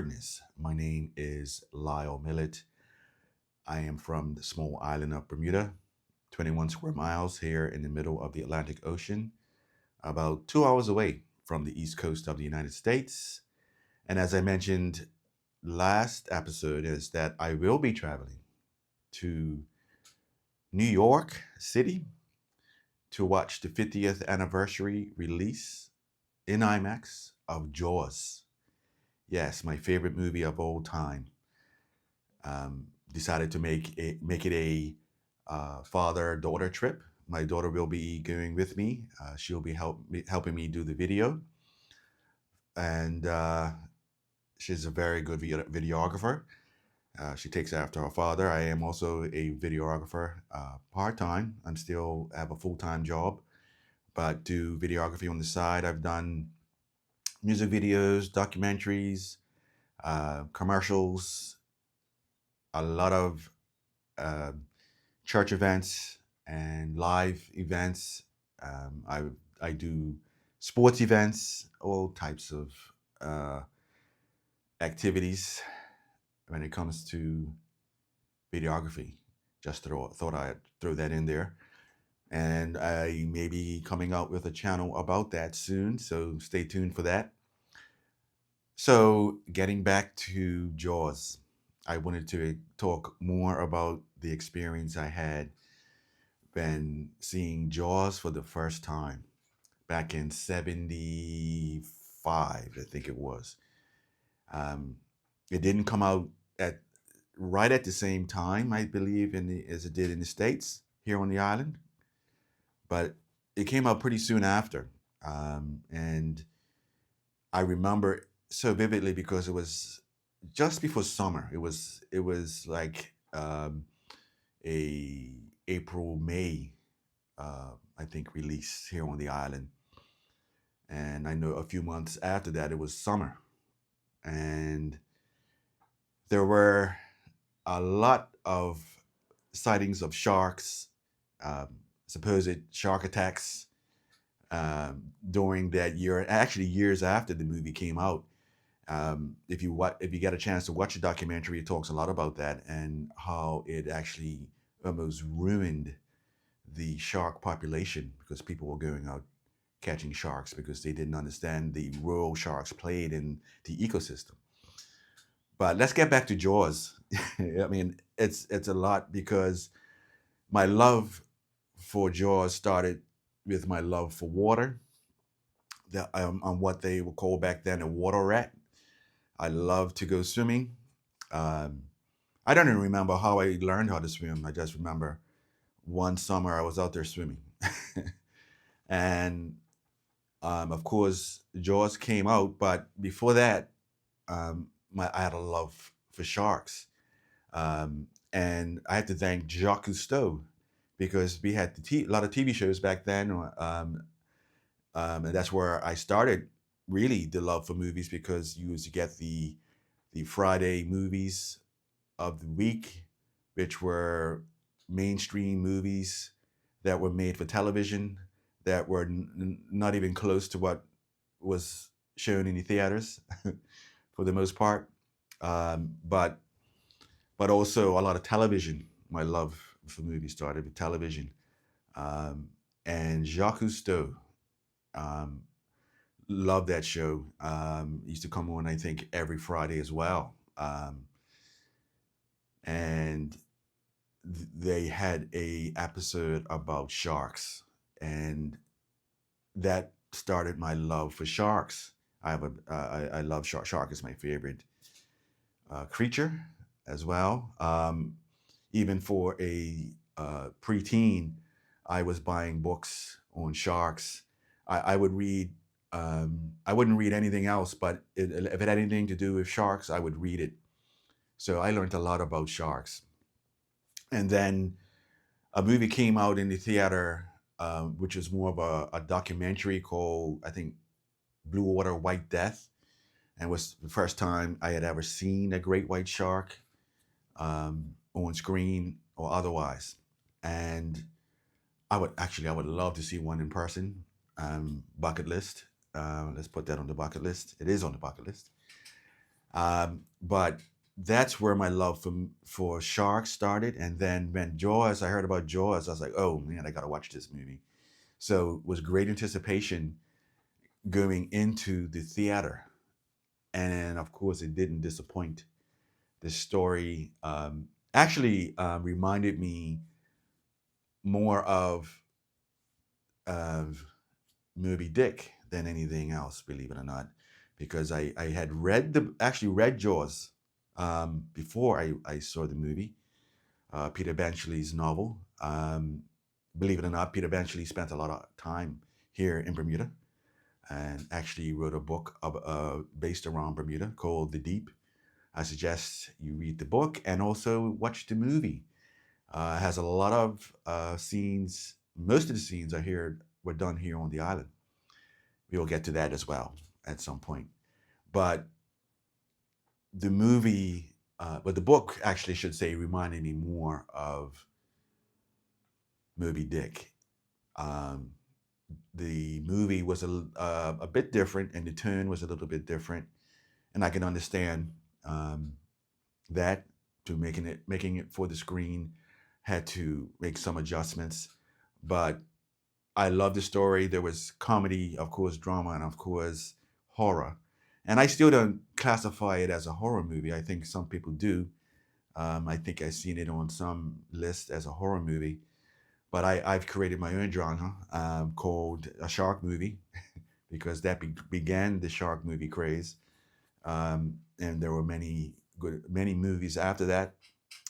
awesomeness. My name is Lyle Millet. I am from the small island of Bermuda, 21 square miles here in the middle of the Atlantic Ocean, about 2 hours away from the east coast of the United States. And as I mentioned last episode, is that I will be traveling to New York City to watch the 50th anniversary release in IMAX of Jaws. Yes, my favorite movie of all time. Decided to make it a father-daughter trip. My daughter will be going with me. She'll be helping me do the video, and she's a very good videographer. She takes after her father. I am also a videographer part-time. I'm still have a full-time job, but do videography on the side. I've done music videos, documentaries, commercials, a lot of uh, church events and live events. I do sports events, all types of uh, activities when it comes to videography. Thought I'd throw that in there. And I may be coming out with a channel about that soon, so stay tuned for that. So, getting back to Jaws, I wanted to talk more about the experience I had when seeing Jaws for the first time back in 75, I think it was. Um, it didn't come out at right at the same time, I believe, as it did in the States here on the island, but it came out pretty soon after. And I remember so vividly because it was just before summer. It was like a April May I think release here on the island, and I know a few months after that it was summer, and there were a lot of sightings of sharks, um, supposed shark attacks during that year. Actually, years after the movie came out. If you get a chance to watch the documentary, it talks a lot about that and how it actually almost ruined the shark population because people were going out catching sharks because they didn't understand the role sharks played in the ecosystem. But let's get back to Jaws. I mean, it's a lot because my love for Jaws started with my love for water. I'm what they would call back then a water rat. I love to go swimming. Um, I don't even remember how I learned how to swim. I just remember one summer I was out there swimming. And of course, Jaws came out, but before that, I had a love for sharks. And I have to thank Jacques Cousteau because we had a lot of TV shows back then. And that's where I started really the love for movies because you used to get the Friday movies of the week, which were mainstream movies that were made for television that were not even close to what was shown in the theaters for the most part. But also a lot of television. My love for movies started with television. Um, and Jacques Cousteau, um, loved that show. Used to come on, I think, every Friday as well. And they had a episode about sharks, and that started my love for sharks. I love shark. Shark is my favorite creature as well. Even for a preteen, I was buying books on sharks. I would read. I wouldn't read anything else, but if it had anything to do with sharks, I would read it. So I learned a lot about sharks. And then a movie came out in the theater, which was more of a documentary called, I think, Blue Water White Death, and was the first time I had ever seen a great white shark on screen or otherwise. And I would love to see one in person. Bucket list. Let's put that on the bucket list. It is on the bucket list. But that's where my love for sharks started. And then when Jaws, I heard about Jaws, I was like, oh man, I got to watch this movie. So it was great anticipation going into the theater. And of course, it didn't disappoint. The story actually reminded me more of Moby Dick than anything else, believe it or not, because I had actually read Jaws before I saw the movie, Peter Benchley's novel. Believe it or not, Peter Benchley spent a lot of time here in Bermuda and actually wrote a book based around Bermuda called The Deep. I suggest you read the book and also watch the movie. It has a lot of scenes. Most of the scenes are here were done here on the island. We will get to that as well at some point. But the movie, but the book actually should say reminded me more of Moby Dick. Um, the movie was a bit different, and the tone was a little bit different, and I can understand um, that to making it for the screen had to make some adjustments, but I love the story. There was comedy, of course, drama, and of course, horror. And I still don't classify it as a horror movie. I think some people do. I think I've seen it on some list as a horror movie. But I've created my own genre called a shark movie because that began the shark movie craze. And there were many movies after that,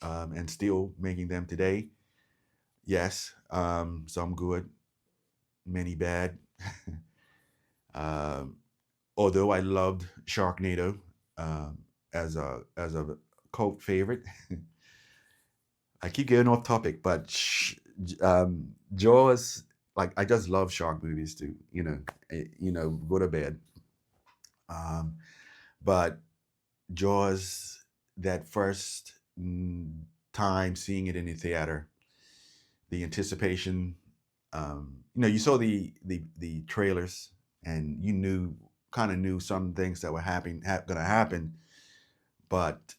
and still making them today. Yes, some good, many bad. um, Although I loved Sharknado um, as a cult favorite, I keep getting off topic, but Jaws, like I just love shark movies too. Good or bad. Um, but Jaws, that first time seeing it in the theater, the anticipation. You saw the trailers, and you kind of knew some things that were going to happen, but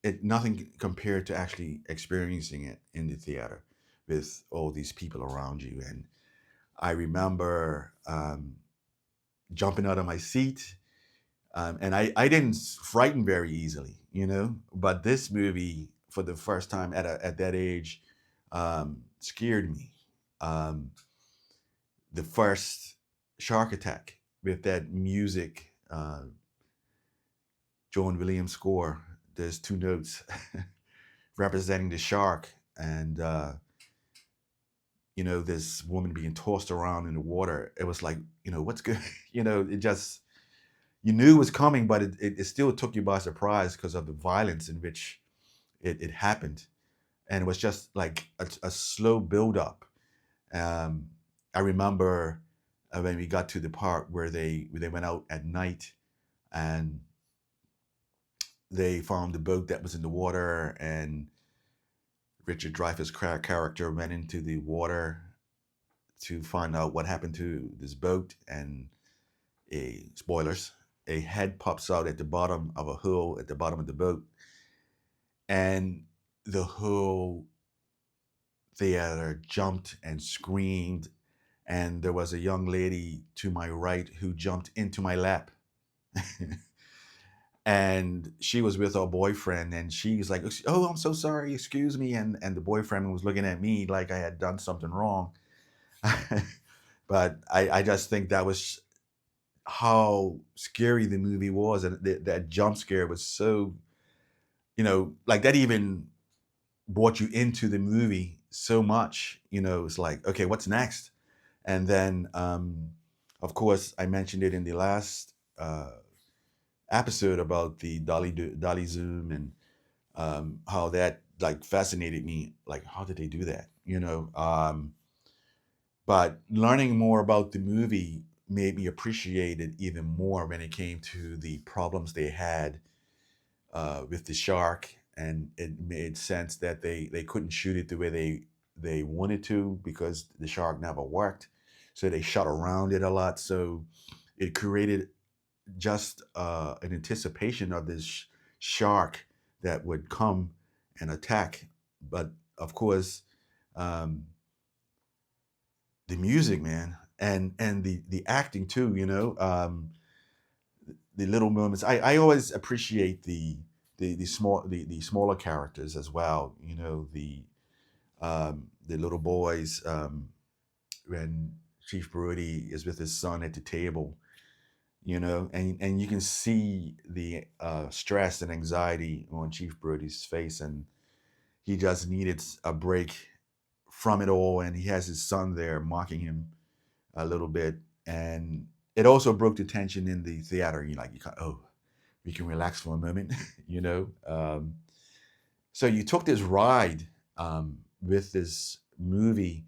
it nothing compared to actually experiencing it in the theater with all these people around you. And I remember jumping out of my seat, and I didn't frighten very easily, but this movie for the first time at that age scared me. Um, the first shark attack with that music, John Williams score. There's two notes representing the shark, and this woman being tossed around in the water. It was like, what's good? It just you knew it was coming, but it still took you by surprise because of the violence in which it happened, and it was just like a slow build up. Um, I remember when we got to the part where they went out at night and they found the boat that was in the water, and Richard Dreyfuss' character went into the water to find out what happened to this boat, and spoilers, a head pops out at the bottom of a hull at the bottom of the boat, and the whole theater jumped and screamed, and there was a young lady to my right who jumped into my lap. And she was with her boyfriend, and she's like, oh, I'm so sorry, excuse me. And the boyfriend was looking at me like I had done something wrong. But I just think that was how scary the movie was, and that jump scare was so, like that even brought you into the movie so much. It's like, okay, what's next? And then of course I mentioned it in the last episode about the dolly zoom, and how that like fascinated me, like how did they do that, but learning more about the movie made me appreciate it even more when it came to the problems they had with the shark, and it made sense that they couldn't shoot it the way they wanted to because the shark never worked, so they shot around it a lot, so it created just an anticipation of this shark that would come and attack. But of course, um, the music, man, and the acting too. The little moments. I always appreciate the smaller characters as well. The little boys, when Chief Brody is with his son at the table, and you can see the stress and anxiety on Chief Brody's face, and he just needed a break from it all, and he has his son there mocking him a little bit, and it also broke the tension in the theater. We can relax for a moment, you know. So you took this ride with this movie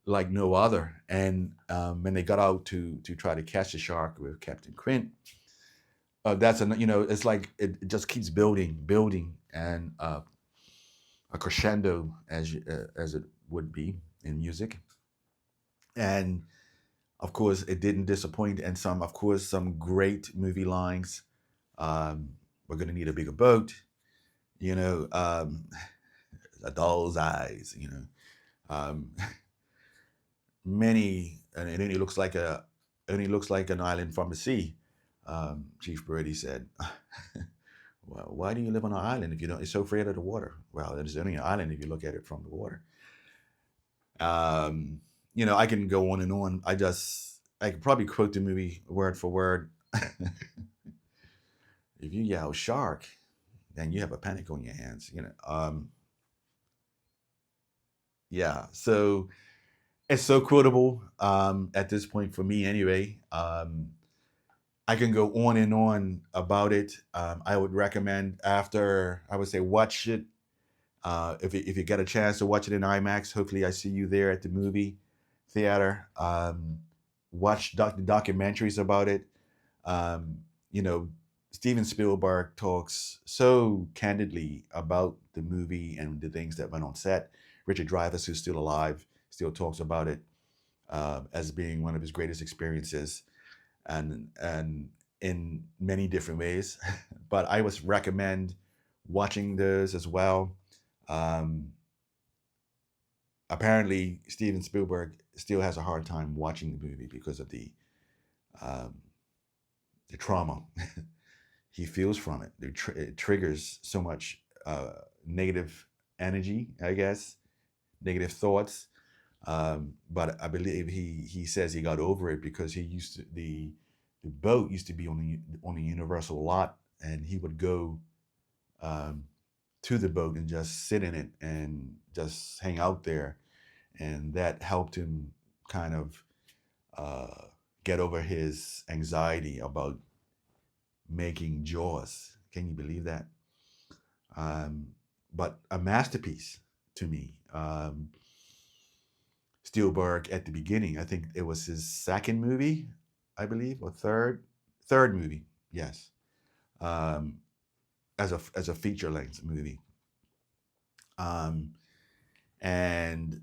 like no other, and when they got out to try to catch the shark with Captain Quint, it's like it just keeps building, and a crescendo as it would be in music, and of course it didn't disappoint, and some great movie lines. We're gonna need a bigger boat, you know, a doll's eyes, um, many, and it only looks like an island from the sea. Chief Brady said, "Well, why do you live on an island if you don't? You're so afraid of the water." Well, it's only an island if you look at it from the water. Um, I can go on and on. I could probably quote the movie word for word. If you yell shark, then you have a panic on your hands. Yeah. So it's so quotable at this point for me, anyway. I can go on and on about it. I would recommend after I would say watch it. If you get a chance to watch it in IMAX, hopefully I see you there at the movie theater. Watch the documentaries about it. Um, you know, Steven Spielberg talks so candidly about the movie and the things that went on set. Richard Dreyfuss, who's still alive, still talks about it as being one of his greatest experiences, and in many different ways. But I would recommend watching those as well. Um, Apparently, Steven Spielberg still has a hard time watching the movie because of um, the trauma he feels from it. It triggers so much negative energy, I guess, negative thoughts. But I believe he says he got over it because he used to the boat used to be on the Universal lot, and he would go um, to the boat and just sit in it and just hang out there, and that helped him kind of get over his anxiety about making Jaws. Can you believe that? Um, but a masterpiece to me. Spielberg at the beginning, I think it was his second movie, I believe, or third movie. Yes, um, as a feature length movie. Um, and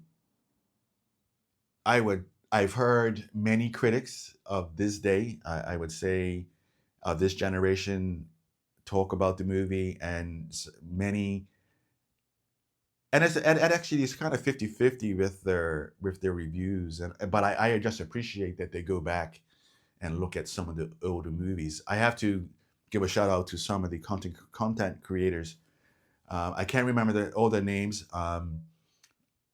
I've heard many critics of this day, I would say, of this generation talk about the movie, and many, and actually it's kind of 50-50 with their reviews, but I just appreciate that they go back and look at some of the older movies. I have to give a shout out to some of the content creators. I can't remember all their names,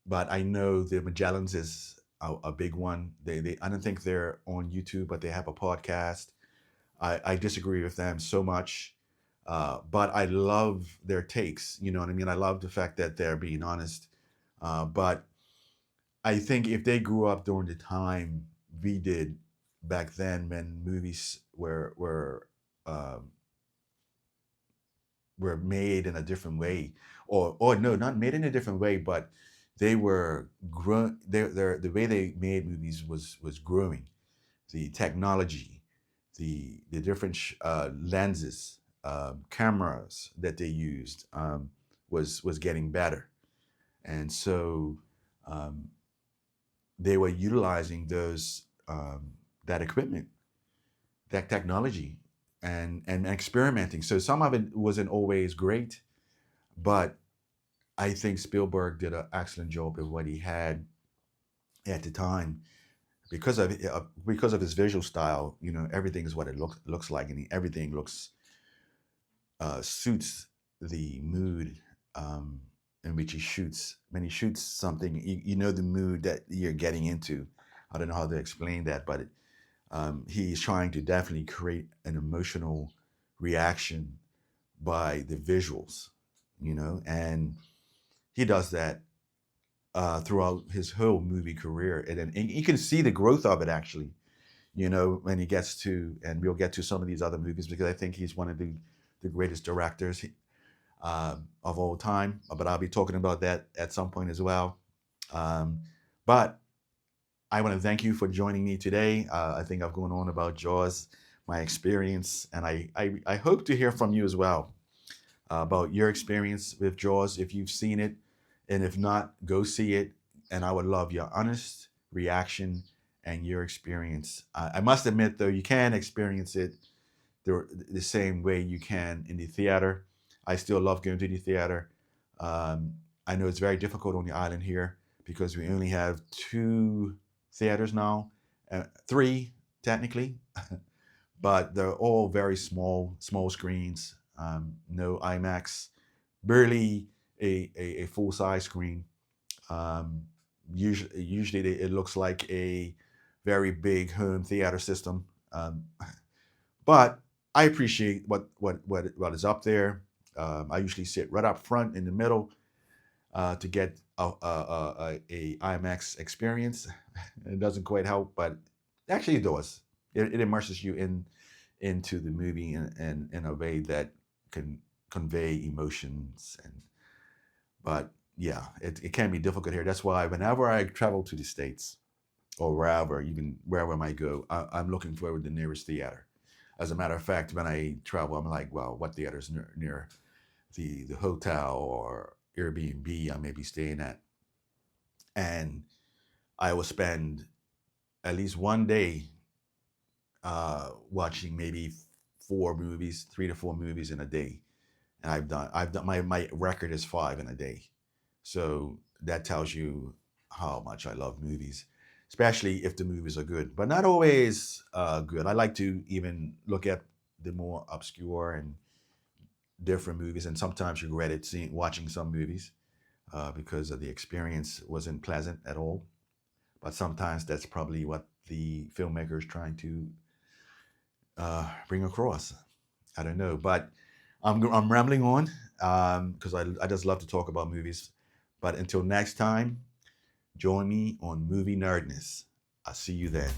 but I know the Magellans is a big one. They I don't think they're on YouTube, but they have a podcast. I disagree with them so much, but I love their takes. You know what I mean? I love the fact that they're being honest. But I think if they grew up during the time we did back then, when movies um, were made in a different way, or no, not made in a different way, but they were grown. The way they made movies was growing. The technology, the different lenses, cameras that they used was getting better, and so um, they were utilizing that equipment, that technology. and experimenting. So some of it wasn't always great, but I think Spielberg did an excellent job of what he had at the time because of his visual style. You know, everything is what it looks like, and everything looks suits the mood in which he shoots. When he shoots something, you know the mood that you're getting into. I don't know how to explain that, but he's trying to definitely create an emotional reaction by the visuals, you know, and he does that throughout his whole movie career, and then you can see the growth of it actually. You know, when he gets to, and we'll get to some of these other movies because I think he's one of the greatest directors of all time. But I'll be talking about that at some point as well. But I want to thank you for joining me today. I think I've gone on about Jaws, my experience, and I hope to hear from you as well about your experience with Jaws, if you've seen it, and if not, go see it. And I would love your honest reaction and your experience. I must admit, though, you can experience it the same way you can in the theater. I still love going to the theater. I know it's very difficult on the island here because we only have 2 theaters now, 3 technically, but they're all very small screens. No IMAX, barely a full size screen. Um, usually it looks like a very big home theater system. But I appreciate what is up there. I usually sit right up front in the middle to get a IMAX experience. It doesn't quite help, but actually it does. It immerses you into the movie in a way that can convey emotions. But yeah, it can be difficult here. That's why whenever I travel to the States or wherever, even wherever I might go, I'm looking for the nearest theater. As a matter of fact, when I travel, I'm like, well, what theater's near the hotel or Airbnb I may be staying at? And I will spend at least one day watching maybe 4 movies, 3 to 4 movies in a day. And I've done my record is 5 in a day. So that tells you how much I love movies, especially if the movies are good, but not always good. I like to even look at the more obscure and different movies, and sometimes regret it watching some movies because of the experience wasn't pleasant at all. But sometimes that's probably what the filmmaker is trying to bring across. I don't know, but I'm rambling on because I just love to talk about movies. But until next time, join me on Movie Nerdness. I'll see you then.